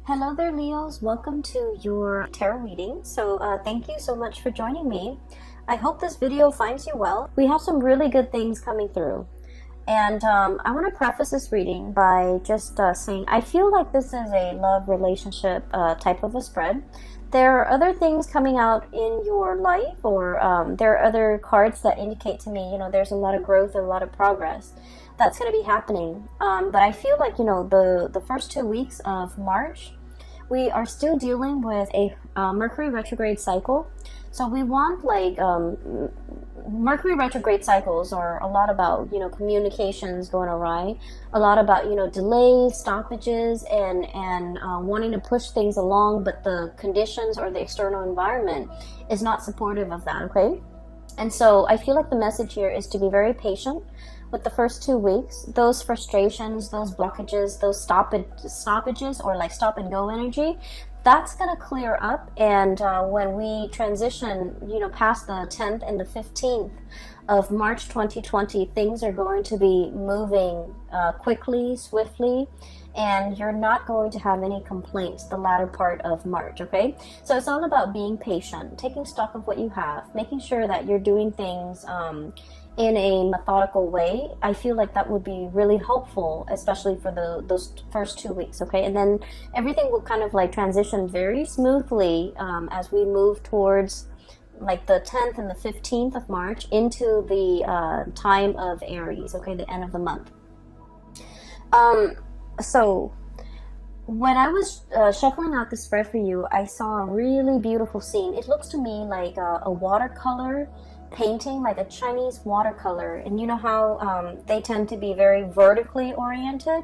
Hello there, Leos. Welcome to your tarot reading. Thank you so much for joining me. I hope this video finds you well. We have some really good things coming through. And I want to preface this reading by just saying I feel like this is a love relationship type of a spread. There are other things coming out in your life, or there are other cards that indicate to me, there's a lot of growth and a lot of progress that's going to be happening. But I feel like, the first 2 weeks of March, we are still dealing with a Mercury retrograde cycle. So we want Mercury retrograde cycles are a lot about, communications going awry, a lot about, delays, stoppages, and wanting to push things along, but the conditions or the external environment is not supportive of that, okay? And so I feel like the message here is to be very patient with the first 2 weeks. Those frustrations, those blockages, those stoppages, or like stop and go energy, that's going to clear up. And when we transition, past the 10th and the 15th of March 2020, things are going to be moving quickly, swiftly, and you're not going to have any complaints the latter part of March, okay? So it's all about being patient, taking stock of what you have, making sure that you're doing things in a methodical way. I feel like that would be really helpful, especially for those first 2 weeks, okay? And then everything will kind of like transition very smoothly as we move towards like the 10th and the 15th of March into the time of Aries, okay, the end of the month. So when I was shuffling out the spread for you, I saw a really beautiful scene. It looks to me like a watercolor painting, like a Chinese watercolor. And you know how they tend to be very vertically oriented?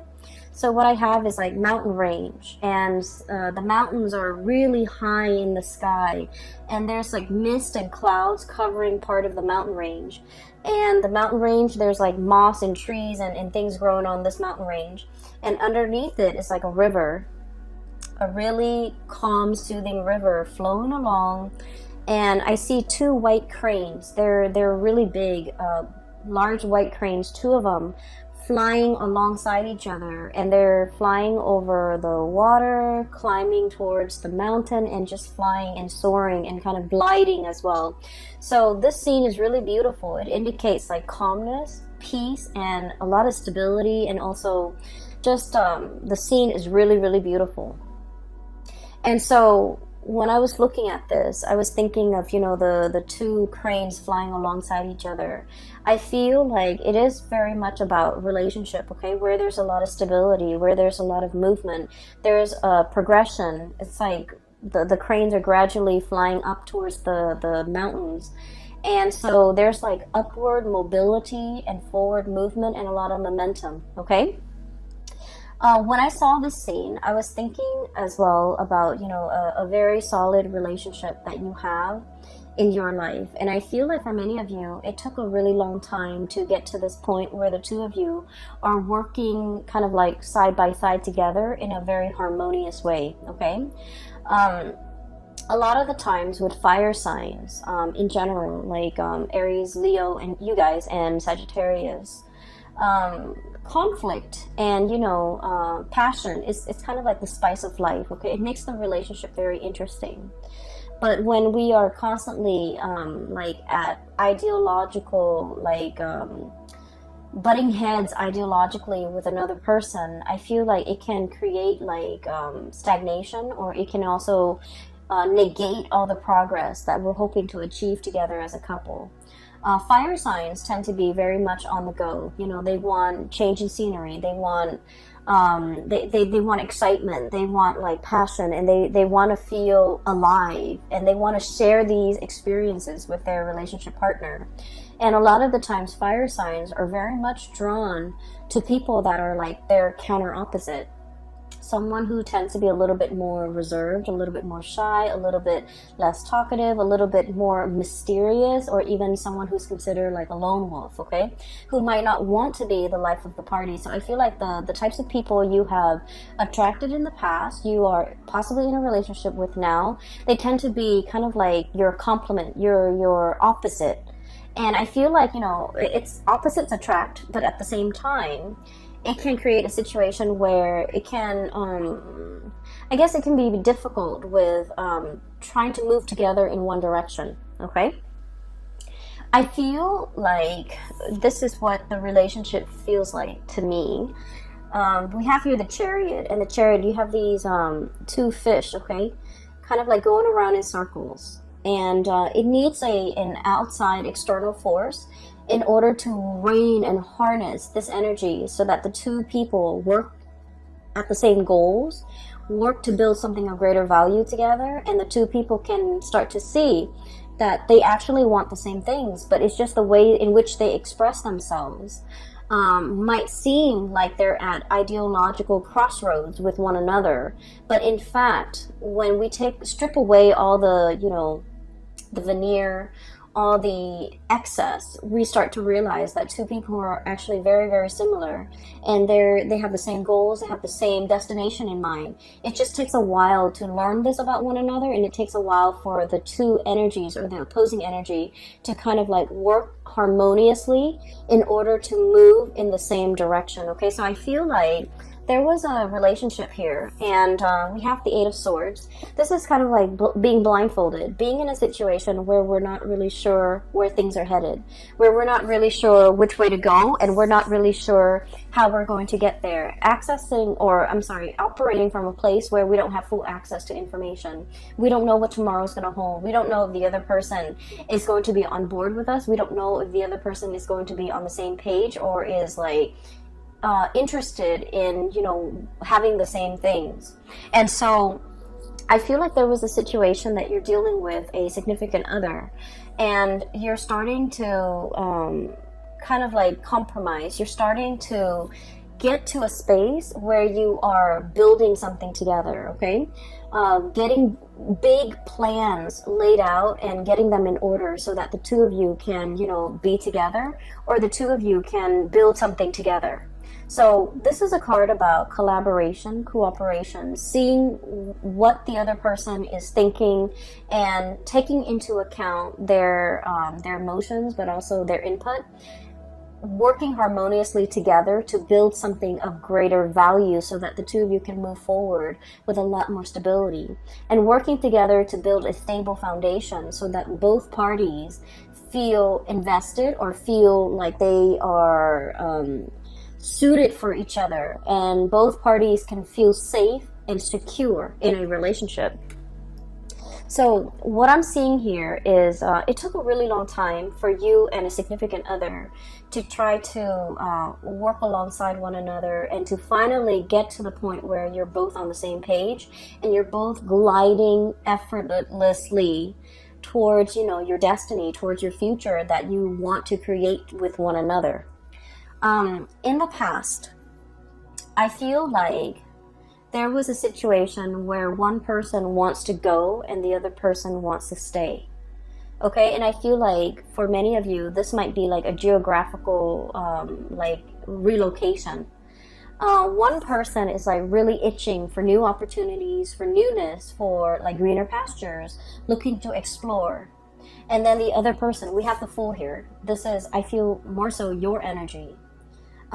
So what I have is like mountain range, and the mountains are really high in the sky, and there's like mist and clouds covering part of the mountain range. And the mountain range, there's like moss and trees and things growing on this mountain range. And underneath it is like a river, a really calm, soothing river flowing along. And I see two white cranes. They're really big, large white cranes, two of them, flying alongside each other, and they're flying over the water, climbing towards the mountain, and just flying and soaring and kind of gliding as well. So this scene is really beautiful. It indicates like calmness, peace, and a lot of stability, and also just the scene is really, really beautiful. And so when I was looking at this, I was thinking of, the two cranes flying alongside each other. I feel like it is very much about relationship, okay, where there's a lot of stability, where there's a lot of movement, there's a progression. It's like the cranes are gradually flying up towards the mountains. And so there's like upward mobility and forward movement and a lot of momentum, okay? When I saw this scene, I was thinking as well about, a very solid relationship that you have in your life. And I feel like for many of you, it took a really long time to get to this point where the two of you are working kind of like side by side together in a very harmonious way, okay? A lot of the times with fire signs, in general, like Aries, Leo, and you guys, and Sagittarius, conflict and passion is kind of like the spice of life, okay? It makes the relationship very interesting. But when we are constantly like at ideological, like butting heads ideologically with another person, I feel like it can create like stagnation, or it can also negate all the progress that we're hoping to achieve together as a couple. Fire signs tend to be very much on the go. They want change in scenery. They want they want excitement. They want like passion, and they want to feel alive, and they want to share these experiences with their relationship partner. And a lot of the times, fire signs are very much drawn to people that are like their counter opposite. Someone who tends to be a little bit more reserved, a little bit more shy, a little bit less talkative, a little bit more mysterious, or even someone who's considered like a lone wolf, okay? Who might not want to be the life of the party. So I feel like the types of people you have attracted in the past, you are possibly in a relationship with now, they tend to be kind of like your complement, your opposite. And I feel like, it's opposites attract, but at the same time, it can create a situation where it can, I guess it can be difficult with trying to move together in one direction, okay? I feel like this is what the relationship feels like to me. We have here the Chariot, and the Chariot, you have these two fish, okay? Kind of like going around in circles. And it needs an outside external force in order to rein and harness this energy so that the two people work at the same goals, work to build something of greater value together, and the two people can start to see that they actually want the same things, but it's just the way in which they express themselves might seem like they're at ideological crossroads with one another. But in fact, when we strip away all the, the veneer, all the excess, we start to realize that two people are actually very, very similar, and they have the same goals, they have the same destination in mind. It just takes a while to learn this about one another, and it takes a while for the two energies or the opposing energy to kind of like work harmoniously in order to move in the same direction. Okay, so I feel like there was a relationship here, and we have the Eight of Swords. This is kind of like being blindfolded, being in a situation where we're not really sure where things are headed, where we're not really sure which way to go, and we're not really sure how we're going to get there. Operating from a place where we don't have full access to information. We don't know what tomorrow's going to hold. We don't know if the other person is going to be on board with us. We don't know if the other person is going to be on the same page or is like interested in, having the same things. And so I feel like there was a situation that you're dealing with a significant other, and you're starting to kind of like compromise. You're starting to get to a space where you are building something together, okay? Getting big plans laid out and getting them in order so that the two of you can, be together, or the two of you can build something together. So this is a card about collaboration, cooperation, seeing what the other person is thinking and taking into account their emotions, but also their input, working harmoniously together to build something of greater value so that the two of you can move forward with a lot more stability, and working together to build a stable foundation so that both parties feel invested or feel like they are suited for each other, and both parties can feel safe and secure in a relationship. So what I'm seeing here is it took a really long time for you and a significant other to try to work alongside one another and to finally get to the point where you're both on the same page and you're both gliding effortlessly towards, your destiny, towards your future that you want to create with one another. In the past, I feel like there was a situation where one person wants to go and the other person wants to stay. Okay, and I feel like for many of you, this might be like a geographical relocation. One person is like really itching for new opportunities, for newness, for like greener pastures, looking to explore. And then the other person, we have the Fool here. This is, I feel, more so your energy.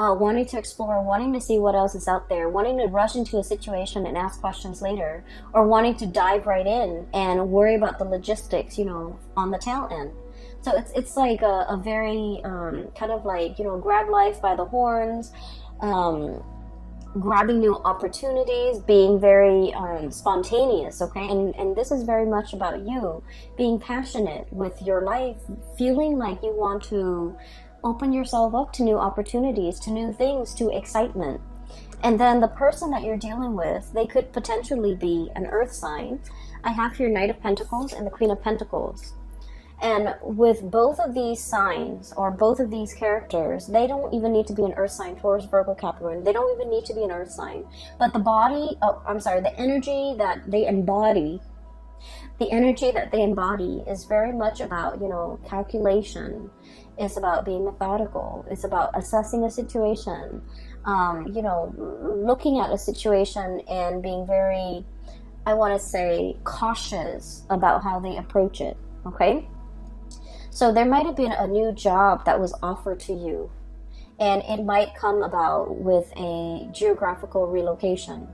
Wanting to explore, wanting to see what else is out there, wanting to rush into a situation and ask questions later, or wanting to dive right in and worry about the logistics, on the tail end. So it's like a very kind of like, grab life by the horns, grabbing new opportunities, being very spontaneous, okay? And this is very much about you being passionate with your life, feeling like you want to open yourself up to new opportunities, to new things, to excitement. And then the person that you're dealing with, they could potentially be an earth sign. I have here Knight of Pentacles and the Queen of Pentacles. And with both of these signs or both of these characters, they don't even need to be an earth sign, Taurus, Virgo, Capricorn. They don't even need to be an earth sign. But the energy that they embody, is very much about, calculation. It's about being methodical. It's about assessing a situation, looking at a situation and being very, I want to say, cautious about how they approach it, okay? So there might have been a new job that was offered to you, And it might come about with a geographical relocation.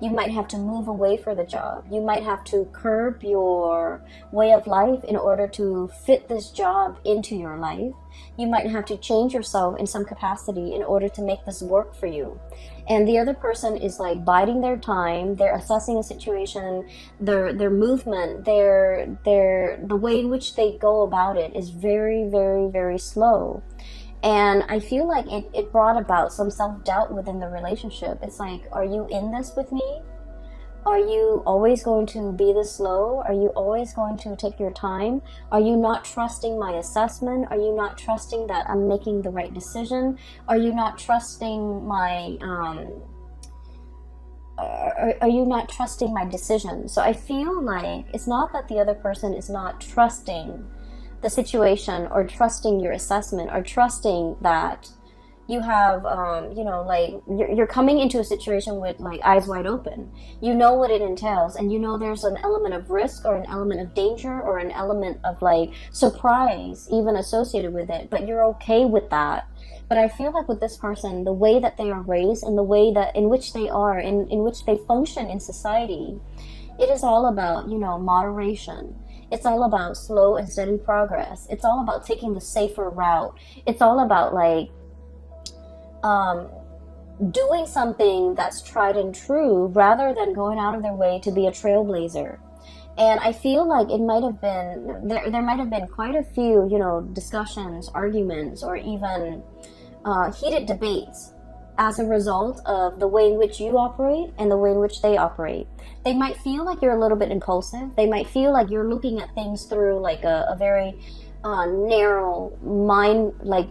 You might have to move away for the job. You might have to curb your way of life in order to fit this job into your life. You might have to change yourself in some capacity in order to make this work for you. And the other person is like biding their time. They're assessing a situation. Their movement, the way in which they go about it is very, very, very slow. And I feel like it brought about some self-doubt within the relationship. It's like, are you in this with me? Are you always going to be this slow? Are you always going to take your time? Are you not trusting my assessment? Are you not trusting that I'm making the right decision? Are you not trusting my are you not trusting my decision? So I feel like it's not that the other person is not trusting the situation or trusting your assessment or trusting that you have like you're coming into a situation with like eyes wide open. You know what it entails, and you know there's an element of risk or an element of danger or an element of like surprise even associated with it, but you're okay with that. But I feel like with this person, the way that they are raised and the way that in which they are in which they function in society, it is all about moderation. It's all about slow and steady progress. It's all about taking the safer route. It's all about like doing something that's tried and true rather than going out of their way to be a trailblazer. And I feel like it might have been there might have been quite a few discussions, arguments, or even heated debates as a result of the way in which you operate and the way in which they operate. They might feel like you're a little bit impulsive. They might feel like you're looking at things through like a very narrow mind, like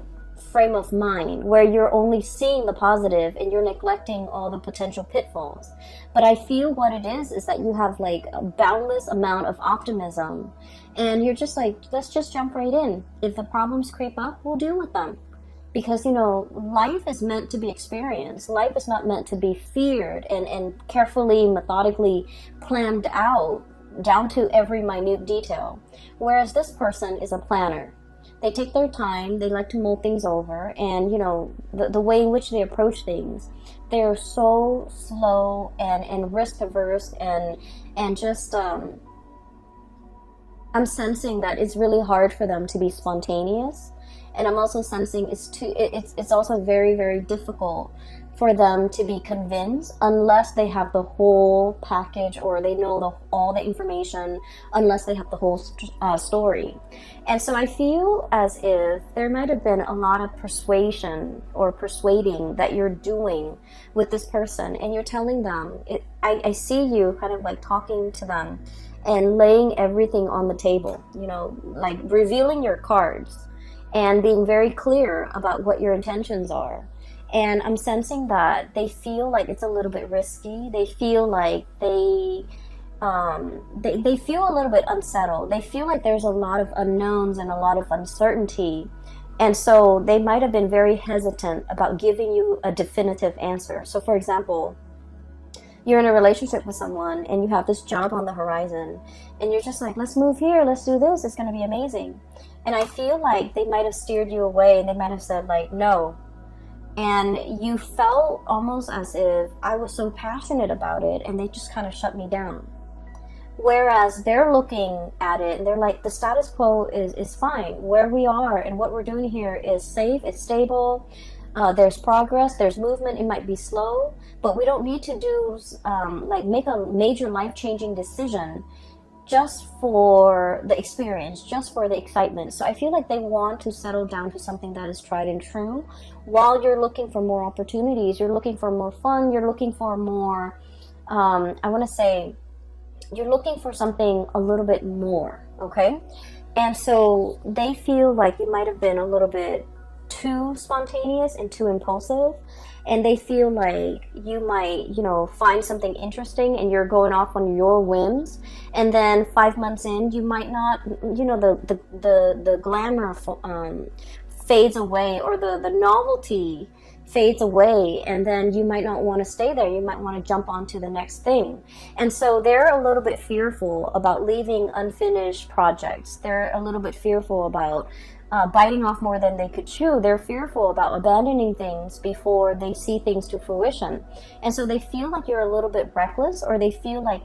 frame of mind, where you're only seeing the positive and you're neglecting all the potential pitfalls. But I feel what it is that you have like a boundless amount of optimism, and you're just like, let's just jump right in. If the problems creep up, we'll deal with them. Because, life is meant to be experienced. Life is not meant to be feared and carefully, methodically planned out down to every minute detail. Whereas this person is a planner. They take their time, they like to mull things over, and, the way in which they approach things, they're so slow and risk averse and just, I'm sensing that it's really hard for them to be spontaneous. And I'm also sensing it's also very, very difficult for them to be convinced unless they have the whole package or they know all the information, unless they have the whole story. And so I feel as if there might have been a lot of persuasion or persuading that you're doing with this person, and you're telling them, I see you kind of like talking to them and laying everything on the table, like revealing your cards and being very clear about what your intentions are. And I'm sensing that they feel like it's a little bit risky. They feel like they feel a little bit unsettled. They feel like there's a lot of unknowns and a lot of uncertainty. And so they might have been very hesitant about giving you a definitive answer. So for example, you're in a relationship with someone and you have this job on the horizon and you're just like, let's move here, let's do this, it's going to be amazing. And I feel like they might have steered you away and they might have said like, no. And you felt almost as if I was so passionate about it and they just kind of shut me down. Whereas they're looking at it and they're like, the status quo is fine. Where we are and what we're doing here is safe, it's stable. There's progress, there's movement. It might be slow, but we don't need to do make a major life-changing decision just for the experience, just for the excitement. So I feel like they want to settle down to something that is tried and true while you're looking for more opportunities, you're looking for more fun, you're looking for more, you're looking for something a little bit more, okay? And so they feel like you might have been a little bit too spontaneous and too impulsive, and they feel like you might find something interesting and you're going off on your whims, and then 5 months in you might not, the glamour fades away, or the novelty fades away, and then you might not want to stay there. You might want to jump on to the next thing. And so they're a little bit fearful about leaving unfinished projects. They're a little bit fearful about biting off more than they could chew. They're fearful about abandoning things before they see things to fruition. And so they feel like you're a little bit reckless, or they feel like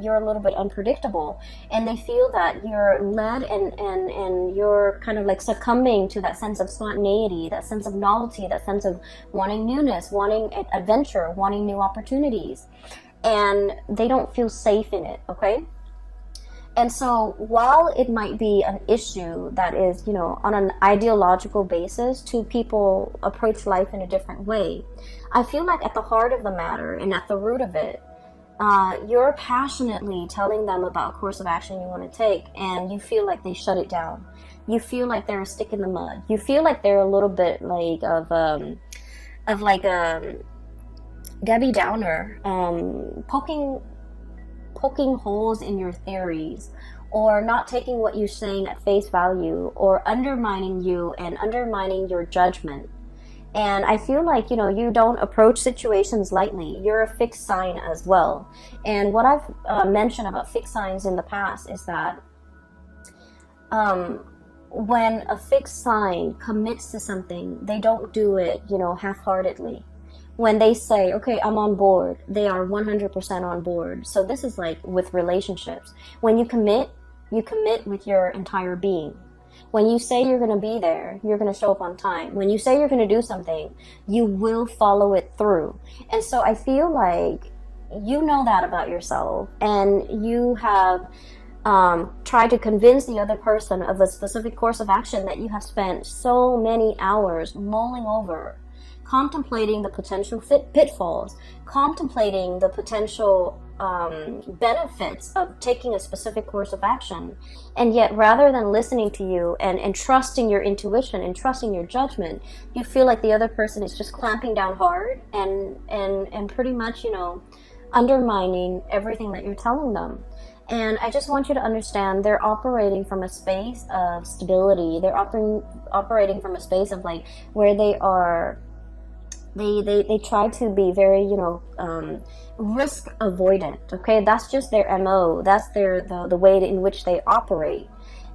you're a little bit unpredictable. And they feel that you're led and you're kind of like succumbing to that sense of spontaneity, that sense of novelty, that sense of wanting newness, wanting adventure, wanting new opportunities. And they don't feel safe in it, okay? And so while it might be an issue that is, on an ideological basis, two people approach life in a different way, I feel like at the heart of the matter and at the root of it, you're passionately telling them about a course of action you want to take, and you feel like they shut it down. You feel like they're a stick in the mud. You feel like they're a little bit like of like a Debbie Downer, poking holes in your theories, or not taking what you're saying at face value, or undermining you and undermining your judgment. And I feel like, you don't approach situations lightly. You're a fixed sign as well. And what I've mentioned about fixed signs in the past is that when a fixed sign commits to something, they don't do it, half-heartedly. When they say, okay, I'm on board, they are 100% on board. So this is like with relationships. When you commit with your entire being. When you say you're going to be there, you're going to show up on time. When you say you're going to do something, you will follow it through. And so I feel like you know that about yourself, and you have tried to convince the other person of a specific course of action that you have spent so many hours mulling over, contemplating the potential pitfalls, contemplating the potential benefits of taking a specific course of action. And yet, rather than listening to you and trusting your intuition and trusting your judgment, you feel like the other person is just clamping down hard and pretty much, undermining everything that you're telling them. And I just want you to understand, they're operating from a space of stability. They're operating from a space of like where they are. They try to be very, risk avoidant. Okay, that's just their MO. That's the way in which they operate.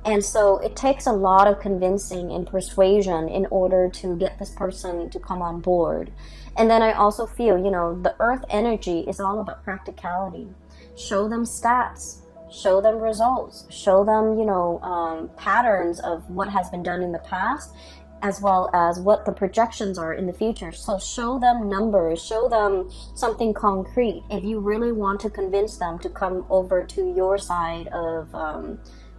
And so it takes a lot of convincing and persuasion in order to get this person to come on board. And then I also feel, the earth energy is all about practicality. Show them stats, show them results, show them, patterns of what has been done in the past, as well as what the projections are in the future. So show them numbers, show them something concrete if you really want to convince them to come over to your side of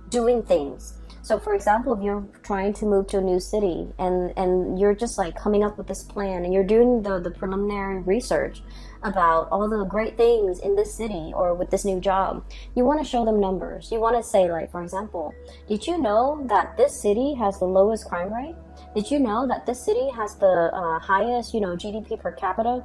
doing things. So for example, if you're trying to move to a new city and you're just like coming up with this plan and you're doing the preliminary research about all the great things in this city or with this new job, you want to show them numbers. You want to say, like, for example, did you know that this city has the lowest crime rate? Did you know that this city has the highest, GDP per capita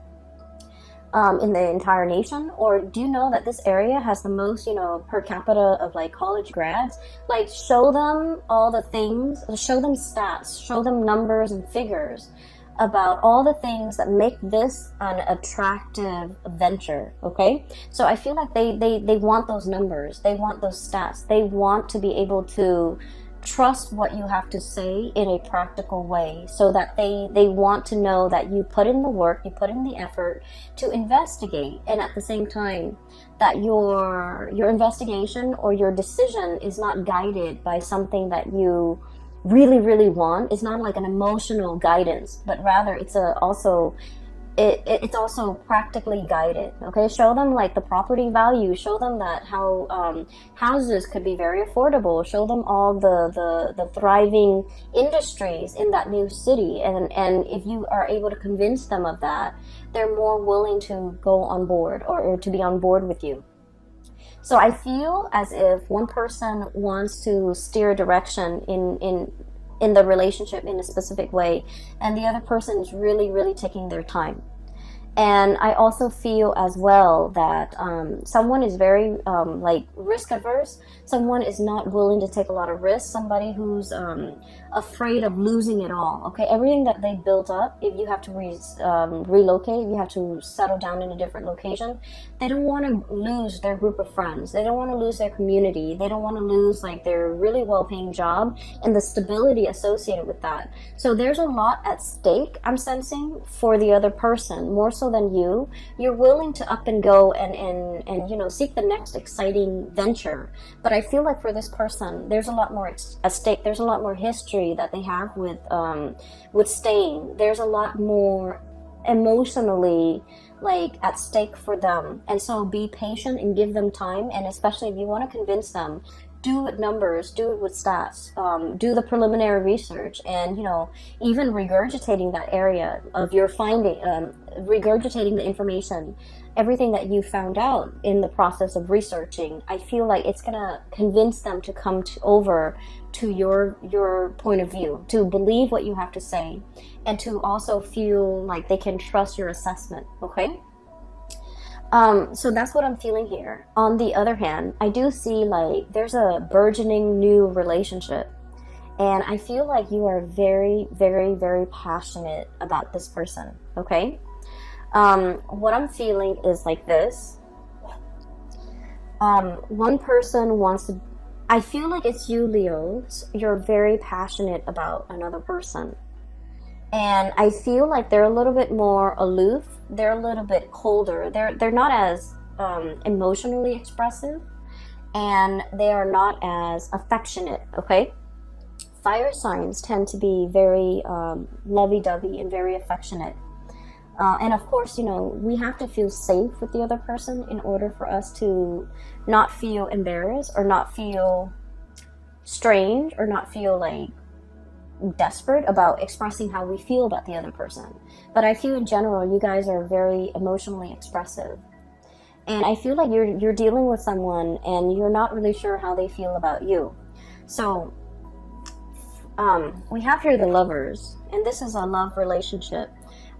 in the entire nation? Or do you know that this area has the most, per capita of like college grads? Like, show them all the things, show them stats, show them numbers and figures about all the things that make this an attractive venture, okay? So I feel like they want those numbers, they want those stats, they want to be able to trust what you have to say in a practical way, so that they want to know that you put in the work, you put in the effort to investigate, and at the same time that your investigation or your decision is not guided by something that you really want. It's not like an emotional guidance, but rather it's also practically guided. Okay, show them like the property value, show them that how houses could be very affordable, show them all the thriving industries in that new city, and if you are able to convince them of that, they're more willing to go on board or to be on board with you. So I feel as if one person wants to steer direction in the relationship in a specific way, and the other person is really taking their time. And I also feel as well that someone is very like risk averse. Someone is not willing to take a lot of risks. Somebody who's a afraid of losing it all. Okay, everything that they built up, if you have to relocate, you have to settle down in a different location, they don't want to lose their group of friends. They don't want to lose their community. They don't want to lose like their really well-paying job and the stability associated with that. So there's a lot at stake, I'm sensing, for the other person, more so than you. You're willing to up and go and you know, seek the next exciting venture. But I feel like for this person, there's a lot more at stake. There's a lot more history that they have with staying. There's a lot more emotionally like at stake for them. And so be patient and give them time. And especially if you want to convince them, do it with numbers, do it with stats, do the preliminary research, and, you know, even regurgitating that area of your finding, regurgitating the information, everything that you found out in the process of researching. I feel like it's gonna convince them to come over to your point of view, to believe what you have to say, and to also feel like they can trust your assessment. Okay. So that's what I'm feeling here. On the other hand, I do see like there's a burgeoning new relationship, and I feel like you are very, very, very passionate about this person. Okay. What I'm feeling is like this. One person wants to, I feel like it's you, Leos. You're very passionate about another person. And I feel like they're a little bit more aloof. They're a little bit colder. They're not as emotionally expressive, and they are not as affectionate. Okay, fire signs tend to be very lovey-dovey and very affectionate. And of course, you know, we have to feel safe with the other person in order for us to not feel embarrassed or not feel strange or not feel like desperate about expressing how we feel about the other person. But I feel in general you guys are very emotionally expressive, and I feel like you're dealing with someone and you're not really sure how they feel about you. So we have here the Lovers, and this is a love relationship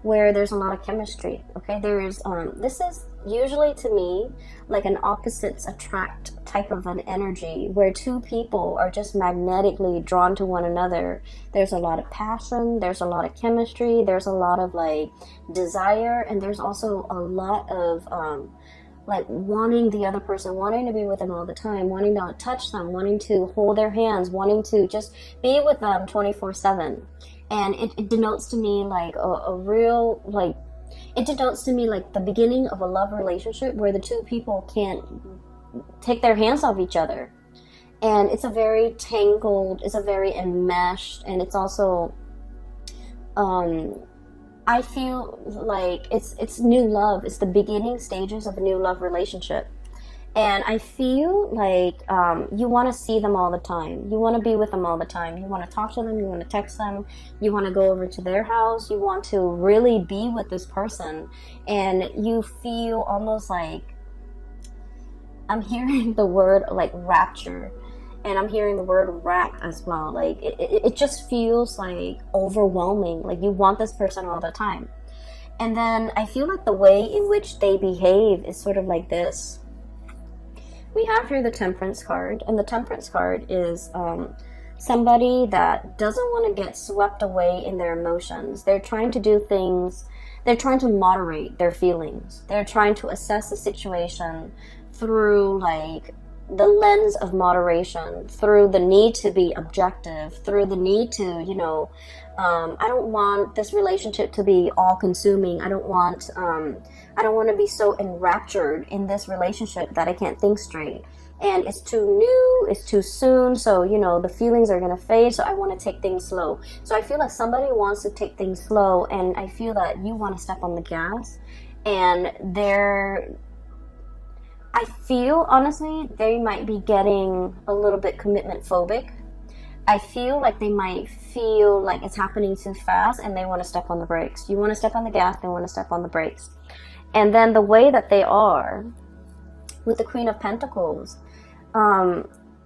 where there's a lot of chemistry. Okay, there's this is usually to me like an opposites attract type of an energy where two people are just magnetically drawn to one another. There's a lot of passion, there's a lot of chemistry, there's a lot of like desire, and there's also a lot of like wanting the other person, wanting to be with them all the time, wanting to touch them, wanting to hold their hands, wanting to just be with them 24/7. And it denotes to me like a real, like, it denotes to me like the beginning of a love relationship where the two people can't take their hands off each other. And it's a very tangled, it's a very enmeshed, and it's also, I feel like it's new love. It's the beginning stages of a new love relationship. And I feel like you want to see them all the time. You want to be with them all the time. You want to talk to them. You want to text them. You want to go over to their house. You want to really be with this person. And you feel almost like, I'm hearing the word like rapture. And I'm hearing the word wrath as well. Like it just feels like overwhelming. Like you want this person all the time. And then I feel like the way in which they behave is sort of like this. We have here the Temperance card, and the Temperance card is somebody that doesn't want to get swept away in their emotions. They're trying to do things, they're trying to moderate their feelings. They're trying to assess the situation through like the lens of moderation, through the need to be objective, through the need to, you know, I don't want this relationship to be all-consuming. I don't want to be so enraptured in this relationship that I can't think straight. And it's too new, it's too soon, so, you know, the feelings are going to fade, so I want to take things slow. So I feel like somebody wants to take things slow, and I feel that you want to step on the gas, and I feel, honestly, they might be getting a little bit commitment phobic. I feel like they might feel like it's happening too fast and they want to step on the brakes. You want to step on the gas, they want to step on the brakes. And then the way that they are with the Queen of Pentacles,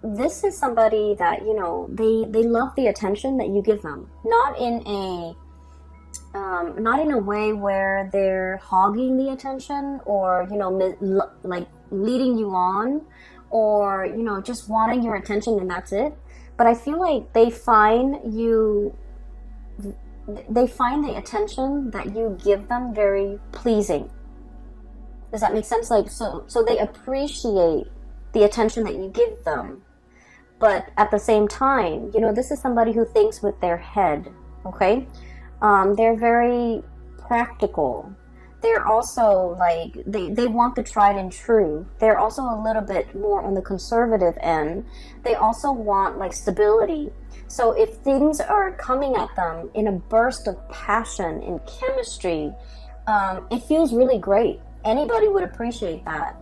this is somebody that, you know, they love the attention that you give them. Not in a way where they're hogging the attention or, you know, like leading you on or, you know, just wanting your attention and that's it. but I feel like they find the attention that you give them very pleasing. Does that make sense? Like, so they appreciate the attention that you give them. But at the same time, this is somebody who thinks with their head, okay? They're very practical. They're also like, they want the tried and true. They're also a little bit more on the conservative end. They also want like stability. So if things are coming at them in a burst of passion, in chemistry, it feels really great. Anybody would appreciate that.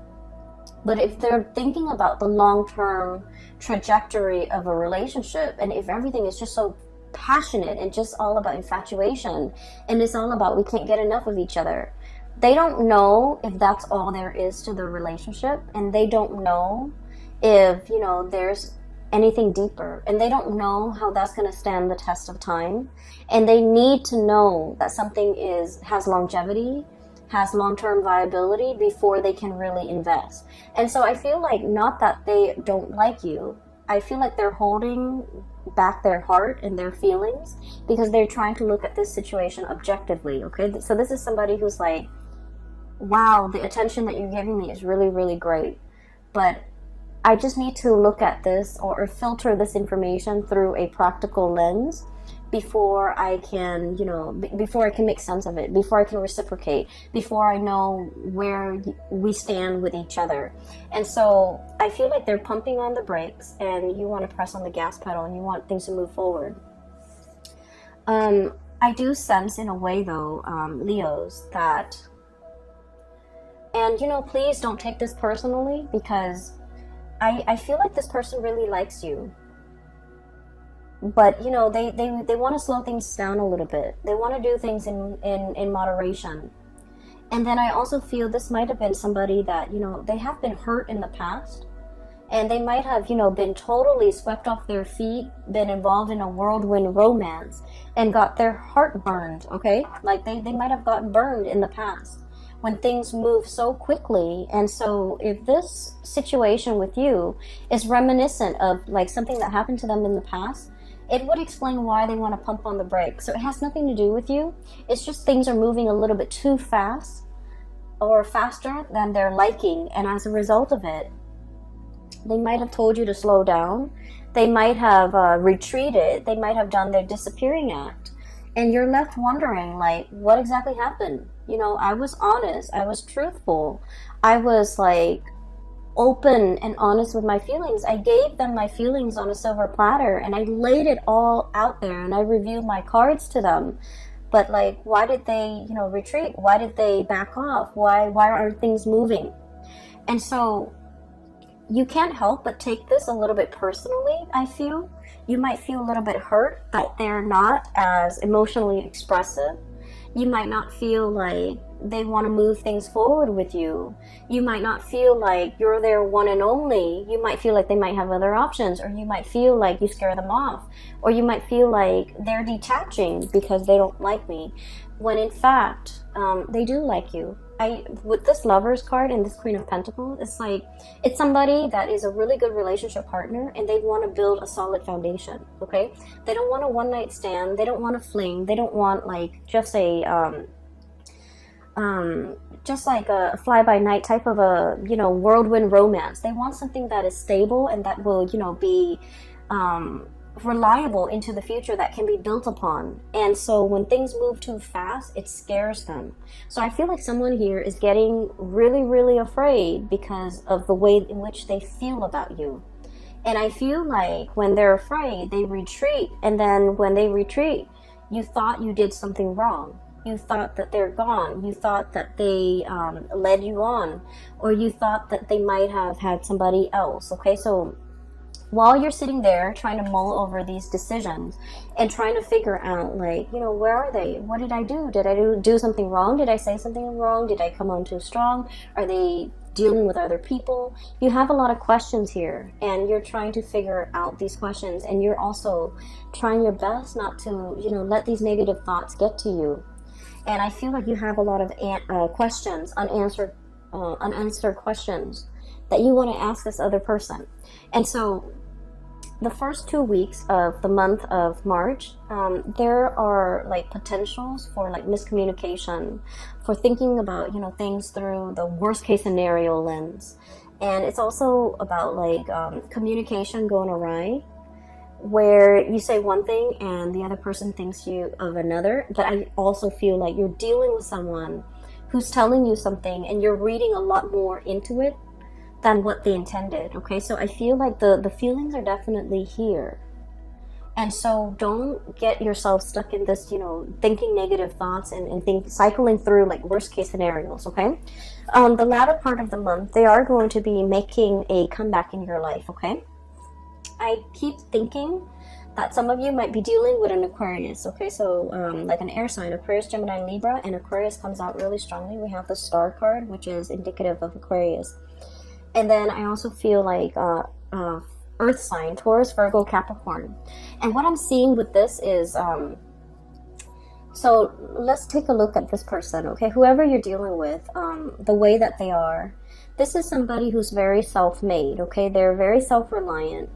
But if they're thinking about the long-term trajectory of a relationship, and if everything is just so passionate and just all about infatuation, and it's all about we can't get enough of each other, they don't know if that's all there is to the relationship, and they don't know if, there's anything deeper, and they don't know how that's going to stand the test of time. And they need to know that something has longevity, has long-term viability before they can really invest. And so I feel like, not that they don't like you, I feel like they're holding back their heart and their feelings because they're trying to look at this situation objectively, okay? So this is somebody who's like, wow, the attention that you're giving me is really, really great, but I just need to look at this or filter this information through a practical lens before I can, before I can make sense of it, before I can reciprocate, before I know where we stand with each other. And so I feel like they're pumping on the brakes, and you want to press on the gas pedal, and you want things to move forward. I do sense in a way, though, Leos, that, and please don't take this personally, because I feel like this person really likes you. But, they want to slow things down a little bit. They want to do things in moderation. And then I also feel this might have been somebody that, they have been hurt in the past. And they might have, been totally swept off their feet, been involved in a whirlwind romance, and got their heart burned, okay? Like, they might have gotten burned in the past when things move so quickly. And so if this situation with you is reminiscent of, like, something that happened to them in the past, it would explain why they want to pump on the brakes. So it has nothing to do with you. It's just things are moving a little bit too fast or faster than they're liking. And as a result of it, they might have told you to slow down. They might have retreated. They might have done their disappearing act. And you're left wondering, like, what exactly happened? I was honest. I was truthful. I was, like, open and honest with my feelings. I gave them my feelings on a silver platter, and I laid it all out there, and I reviewed my cards to them. But, like, why did they, retreat? Why did they back off? Why aren't things moving? And so you can't help but take this a little bit personally, I feel. You might feel a little bit hurt that they're not as emotionally expressive. You might not feel like they want to move things forward with you. You might not feel like you're their one and only. You might feel like they might have other options, or you might feel like you scare them off, or you might feel like they're detaching because they don't like me, when in fact, they do like you. With this Lovers card and this Queen of Pentacles, it's like, it's somebody that is a really good relationship partner, and they want to build a solid foundation, okay? They don't want a one-night stand. They don't want a fling. They don't want, like, just a fly-by-night type of a, whirlwind romance. They want something that is stable and that will, be reliable into the future, that can be built upon. And so when things move too fast, it scares them. So I feel like someone here is getting really, really afraid because of the way in which they feel about you. And I feel like when they're afraid, they retreat. And then when they retreat, you thought you did something wrong. You thought that they're gone. You thought that they led you on. Or you thought that they might have had somebody else. Okay, so while you're sitting there trying to mull over these decisions and trying to figure out, like, where are they? What did I do? Did I do something wrong? Did I say something wrong? Did I come on too strong? Are they dealing with other people? You have a lot of questions here, and you're trying to figure out these questions, and you're also trying your best not to, let these negative thoughts get to you. And I feel like you have a lot of questions, unanswered questions that you want to ask this other person. And so the first 2 weeks of the month of March, there are like potentials for like miscommunication, for thinking about, you know, things through the worst case scenario lens. And it's also about like communication going awry, where you say one thing and the other person thinks you of another. But I also feel like you're dealing with someone who's telling you something and you're reading a lot more into it than what they intended. Okay, so I feel like the feelings are definitely here. And so don't get yourself stuck in this, you know, thinking negative thoughts and cycling through like worst case scenarios. Okay, the latter part of the month, they are going to be making a comeback in your life. Okay, I keep thinking that some of you might be dealing with an Aquarius. Okay, so like an air sign, Aquarius, Gemini, Libra, and Aquarius comes out really strongly. We have the star card, which is indicative of Aquarius. And then I also feel like earth sign, Taurus, Virgo, Capricorn. And what I'm seeing with this is, so let's take a look at this person, okay? Whoever you're dealing with, the way that they are, this is somebody who's very self-made, okay? They're very self-reliant.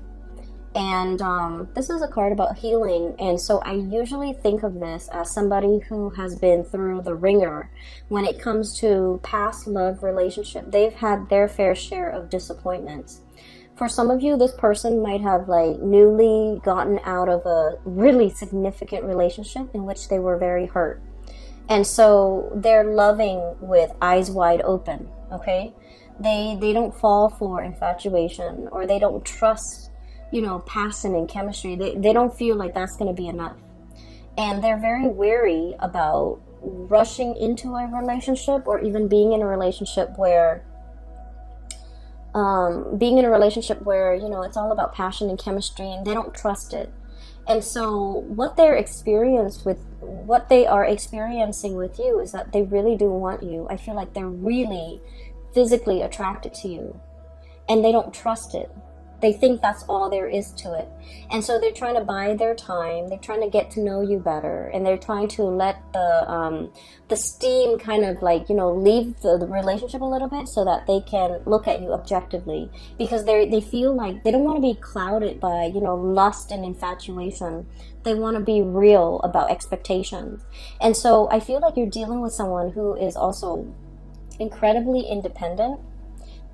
And this is a card about healing, and so I usually think of this as somebody who has been through the ringer when it comes to past love relationship. They've had their fair share of disappointments. For some of you, this person might have like newly gotten out of a really significant relationship in which they were very hurt. And so they're loving with eyes wide open, okay? They don't fall for infatuation, or they don't trust, you know, passion and chemistry. They don't feel like that's going to be enough. And they're very wary about rushing into a relationship, or even being in a relationship where, you know, it's all about passion and chemistry, and they don't trust it. And so what they are experiencing with you is that they really do want you. I feel like they're really physically attracted to you, and they don't trust it. They think that's all there is to it. And so they're trying to buy their time. They're trying to get to know you better. And they're trying to let the steam kind of like, you know, leave the relationship a little bit so that they can look at you objectively. Because they feel like they don't want to be clouded by, you know, lust and infatuation. They want to be real about expectations. And so I feel like you're dealing with someone who is also incredibly independent.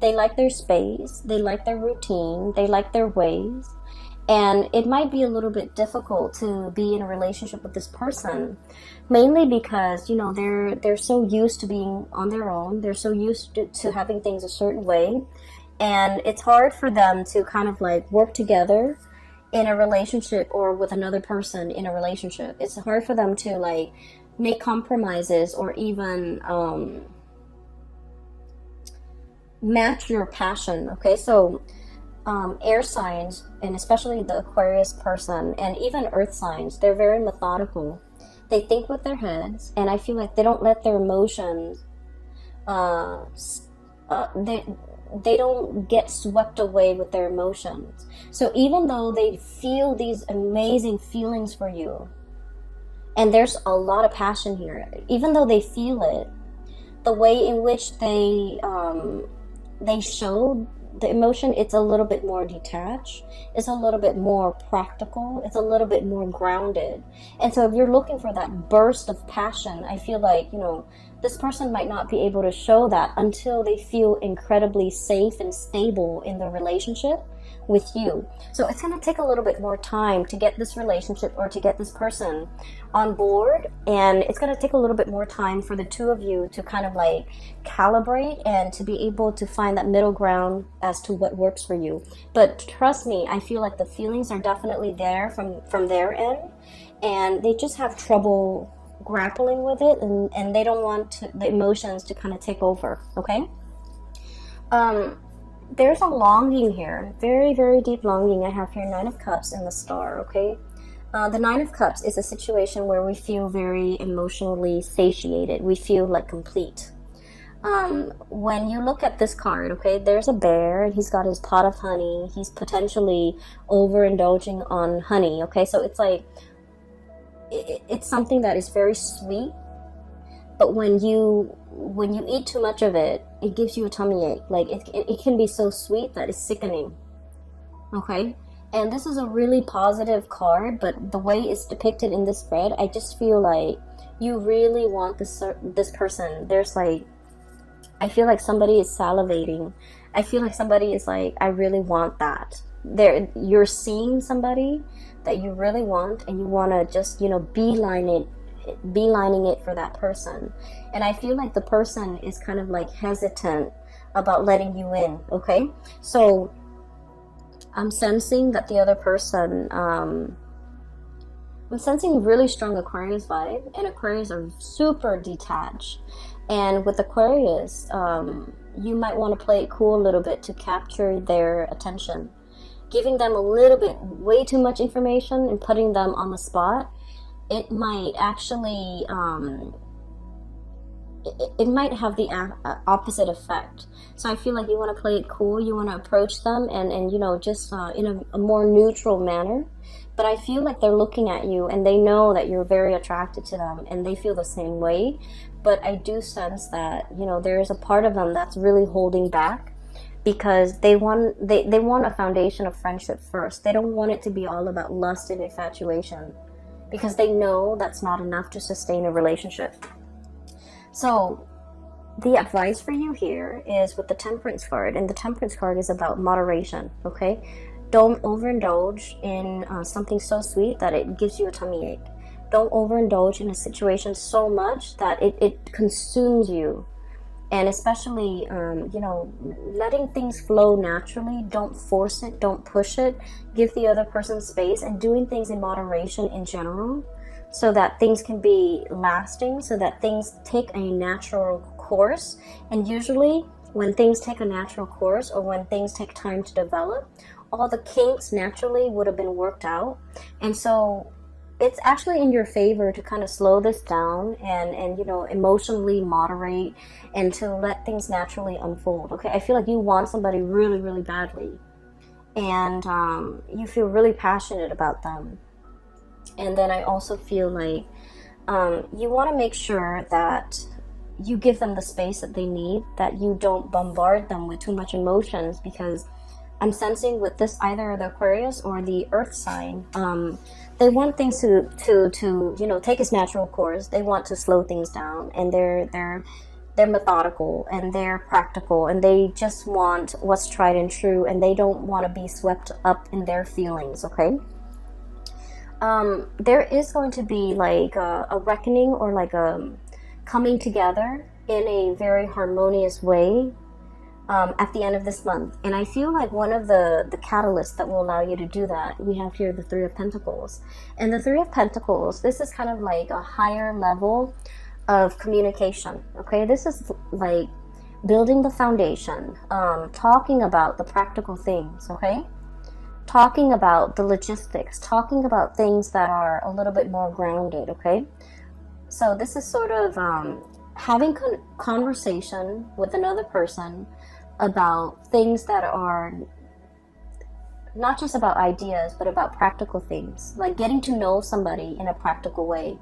They like their space, they like their routine, they like their ways. And it might be a little bit difficult to be in a relationship with this person, mainly because, you know, they're so used to being on their own. They're so used to having things a certain way. And it's hard for them to kind of like work together in a relationship, or with another person in a relationship. It's hard for them to like make compromises, or even match your passion. Okay, so air signs, and especially the Aquarius person, and even earth signs, they're very methodical. They think with their heads, and I feel like they don't let their emotions they don't get swept away with their emotions. So even though they feel these amazing feelings for you, and there's a lot of passion here, even though they feel it, the way in which they show the emotion, it's a little bit more detached, it's a little bit more practical, it's a little bit more grounded. And so if you're looking for that burst of passion, I feel like, you know, this person might not be able to show that until they feel incredibly safe and stable in the relationship with you. So it's going to take a little bit more time to get this relationship, or to get this person on board, and it's going to take a little bit more time for the two of you to kind of like calibrate and to be able to find that middle ground as to what works for you. But trust me, I feel like the feelings are definitely there from their end, and they just have trouble grappling with it, and they don't want the emotions to kind of take over. Okay, there's a longing here, very, very deep longing. I have here Nine of Cups and the Star. Okay, the Nine of Cups is a situation where we feel very emotionally satiated. We feel like complete. When you look at this card, okay, there's a bear, and he's got his pot of honey. He's potentially overindulging on honey. Okay, so it's like, it's something that is very sweet, but when you eat too much of it, it gives you a tummy ache. Like it can be so sweet that it's sickening. Okay, And this is a really positive card, but the way it's depicted in this spread, I just feel like you really want this person. There's like, I feel like somebody is salivating. I feel like somebody is like, I really want that. You're seeing somebody that you really want, and you want to just, beelining it for that person. And I feel like the person is kind of like hesitant about letting you in. Okay, so I'm sensing that the other person, I'm sensing really strong Aquarius vibe, and Aquarius are super detached. And with Aquarius, you might want to play it cool a little bit to capture their attention. Giving them a little bit, way too much information and putting them on the spot, it might actually, it might have the opposite effect. So I feel like you want to play it cool, you want to approach them and just in a more neutral manner. But I feel like they're looking at you and they know that you're very attracted to them and they feel the same way. But I do sense that, there is a part of them that's really holding back because they want a foundation of friendship first. They don't want it to be all about lust and infatuation because they know that's not enough to sustain a relationship. So the advice for you here is with the Temperance card, and the Temperance card is about moderation, okay? Don't overindulge in something so sweet that it gives you a tummy ache. Don't overindulge in a situation so much that it consumes you. And especially, letting things flow naturally. Don't force it. Don't push it. Give the other person space, and doing things in moderation in general so that things can be lasting, so that things take a natural course. And usually when things take a natural course or when things take time to develop, all the kinks naturally would have been worked out. And so it's actually in your favor to kind of slow this down and emotionally moderate and to let things naturally unfold. Okay, I feel like you want somebody really, really badly, and you feel really passionate about them. And then I also feel like you want to make sure that you give them the space that they need, that you don't bombard them with too much emotions, because I'm sensing with this, either the Aquarius or the Earth sign, they want things to take its natural course. They want to slow things down, and they're methodical and they're practical, and they just want what's tried and true, and they don't want to be swept up in their feelings. Okay. There is going to be like a reckoning, or like a coming together in a very harmonious way at the end of this month. And I feel like one of the catalysts that will allow you to do that, we have here the Three of Pentacles. And the Three of Pentacles, this is kind of like a higher level of communication. Okay, this is like building the foundation, talking about the practical things. Okay, talking about the logistics, talking about things that are a little bit more grounded. Okay, so this is sort of having conversation with another person about things that are not just about ideas, but about practical things, like getting to know somebody in a practical way.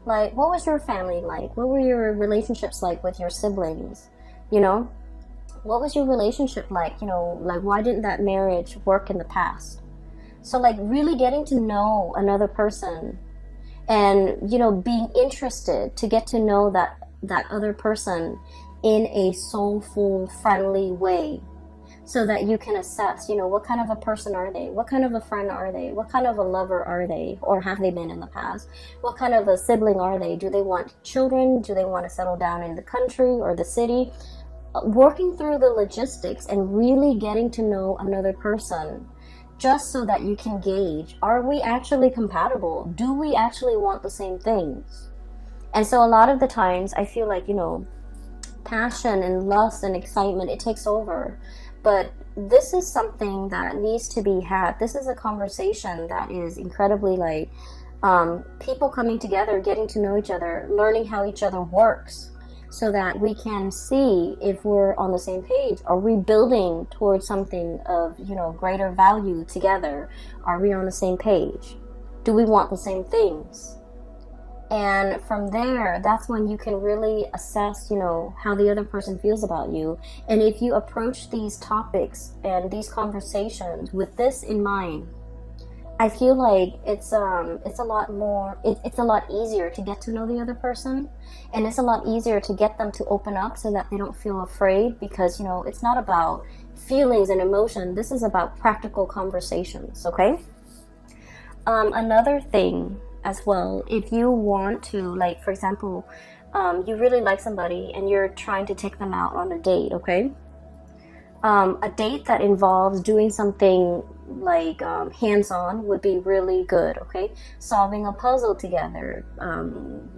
Like, what was your family like? What were your relationships like with your siblings? What was your relationship like? Like, why didn't that marriage work in the past? So like really getting to know another person, and being interested to get to know that other person in a soulful, friendly way, so that you can assess, what kind of a person are they? What kind of a friend are they? What kind of a lover are they? Or have they been in the past? What kind of a sibling are they? Do they want children? Do they want to settle down in the country or the city? Working through the logistics and really getting to know another person, just so that you can gauge, are we actually compatible? Do we actually want the same things? And so a lot of the times I feel like, passion and lust and excitement, it takes over. But this is something that needs to be had. This is a conversation that is incredibly like people coming together, getting to know each other, learning how each other works, so that we can see if we're on the same page. Are we building towards something of, greater value together? Are we on the same page? Do we want the same things? And from there, that's when you can really assess, how the other person feels about you. And if you approach these topics and these conversations with this in mind, I feel like it's a lot more it's a lot easier to get to know the other person, and it's a lot easier to get them to open up so that they don't feel afraid, because it's not about feelings and emotion. This is about practical conversations, okay? Another thing as well, if you want to, like, for example, you really like somebody and you're trying to take them out on a date, okay? A date that involves doing something like hands-on would be really good, okay? Solving a puzzle together,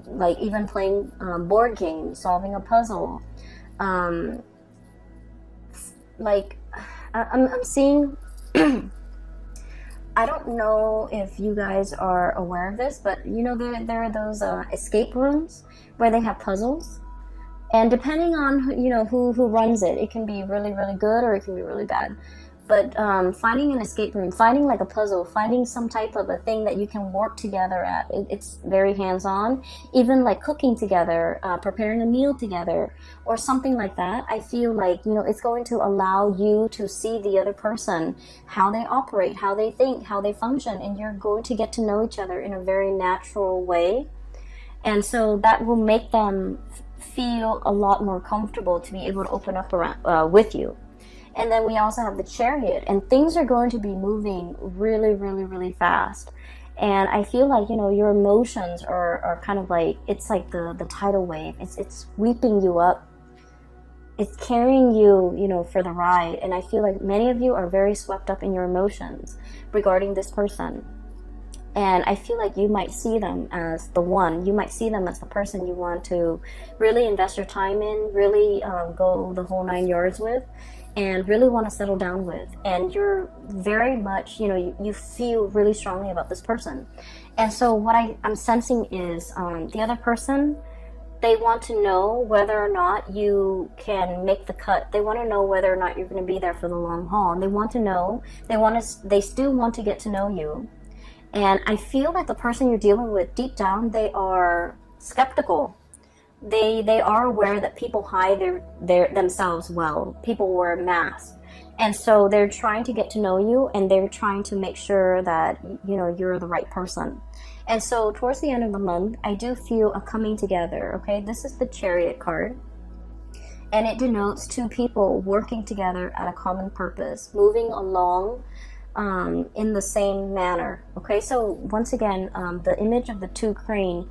like even playing board games, solving a puzzle. Like, I'm seeing, I don't know if you guys are aware of this, but there are those escape rooms where they have puzzles. And depending on who runs it, it can be really, really good or it can be really bad. But finding an escape room, finding like a puzzle, finding some type of a thing that you can work together at, it's very hands-on. Even like cooking together, preparing a meal together, or something like that. I feel like, it's going to allow you to see the other person, how they operate, how they think, how they function, and you're going to get to know each other in a very natural way. And so that will make them feel a lot more comfortable to be able to open up around, with you. And then we also have the Chariot, and things are going to be moving really, really, really fast. And I feel like, your emotions are kind of like, it's like the tidal wave. It's sweeping you up. It's carrying you, for the ride. And I feel like many of you are very swept up in your emotions regarding this person. And I feel like you might see them as the one. You might see them as the person you want to really invest your time in, really go the whole 9 yards with, and really want to settle down with. And you're very much, you feel really strongly about this person. And so what I'm sensing is the other person, they want to know whether or not you can make the cut. They want to know whether or not you're going to be there for the long haul. And they want to know, they still want to get to know you. And I feel like the person you're dealing with, deep down, they are skeptical. They are aware that people hide their themselves well. People wear masks. And so they're trying to get to know you, and they're trying to make sure that, you're the right person. And so towards the end of the month, I do feel a coming together, okay? This is the Chariot card. And it denotes two people working together at a common purpose, moving along in the same manner. Okay, so once again, the image of the two crane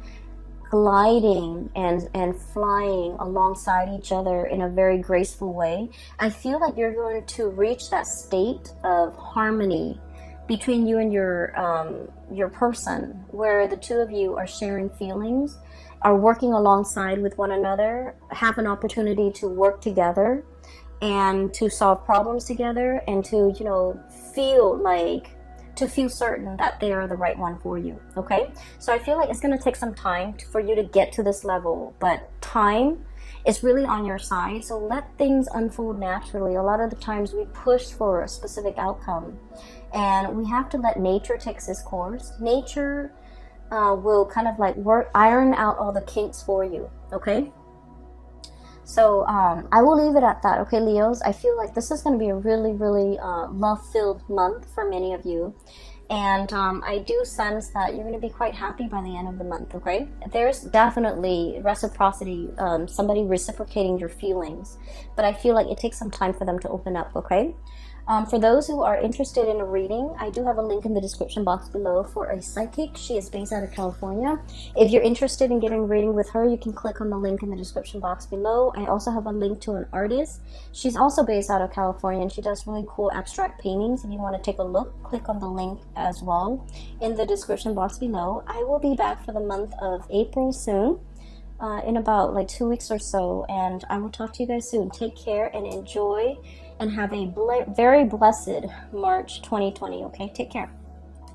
gliding and flying alongside each other in a very graceful way. I feel like you're going to reach that state of harmony between you and your person, where the two of you are sharing feelings, are working alongside with one another, have an opportunity to work together and to solve problems together, and to feel certain that they are the right one for you. Okay, so I feel like it's going to take some time for you to get to this level, but time is really on your side. So let things unfold naturally. A lot of the times we push for a specific outcome, and we have to let nature take its course. Nature will kind of like iron out all the kinks for you. Okay, so I will leave it at that. Okay, Leos, I feel like this is going to be a really, really love-filled month for many of you. And I do sense that you're going to be quite happy by the end of the month, okay? There's definitely reciprocity, somebody reciprocating your feelings. But I feel like it takes some time for them to open up, okay? For those who are interested in a reading, I do have a link in the description box below for a psychic. She is based out of California. If you're interested in getting a reading with her, you can click on the link in the description box below. I also have a link to an artist. She's also based out of California, and she does really cool abstract paintings. If you want to take a look, click on the link as well in the description box below. I will be back for the month of April soon. In about like 2 weeks or so, and I will talk to you guys soon. Take care and enjoy, and have a very blessed March 2020. Okay, take care.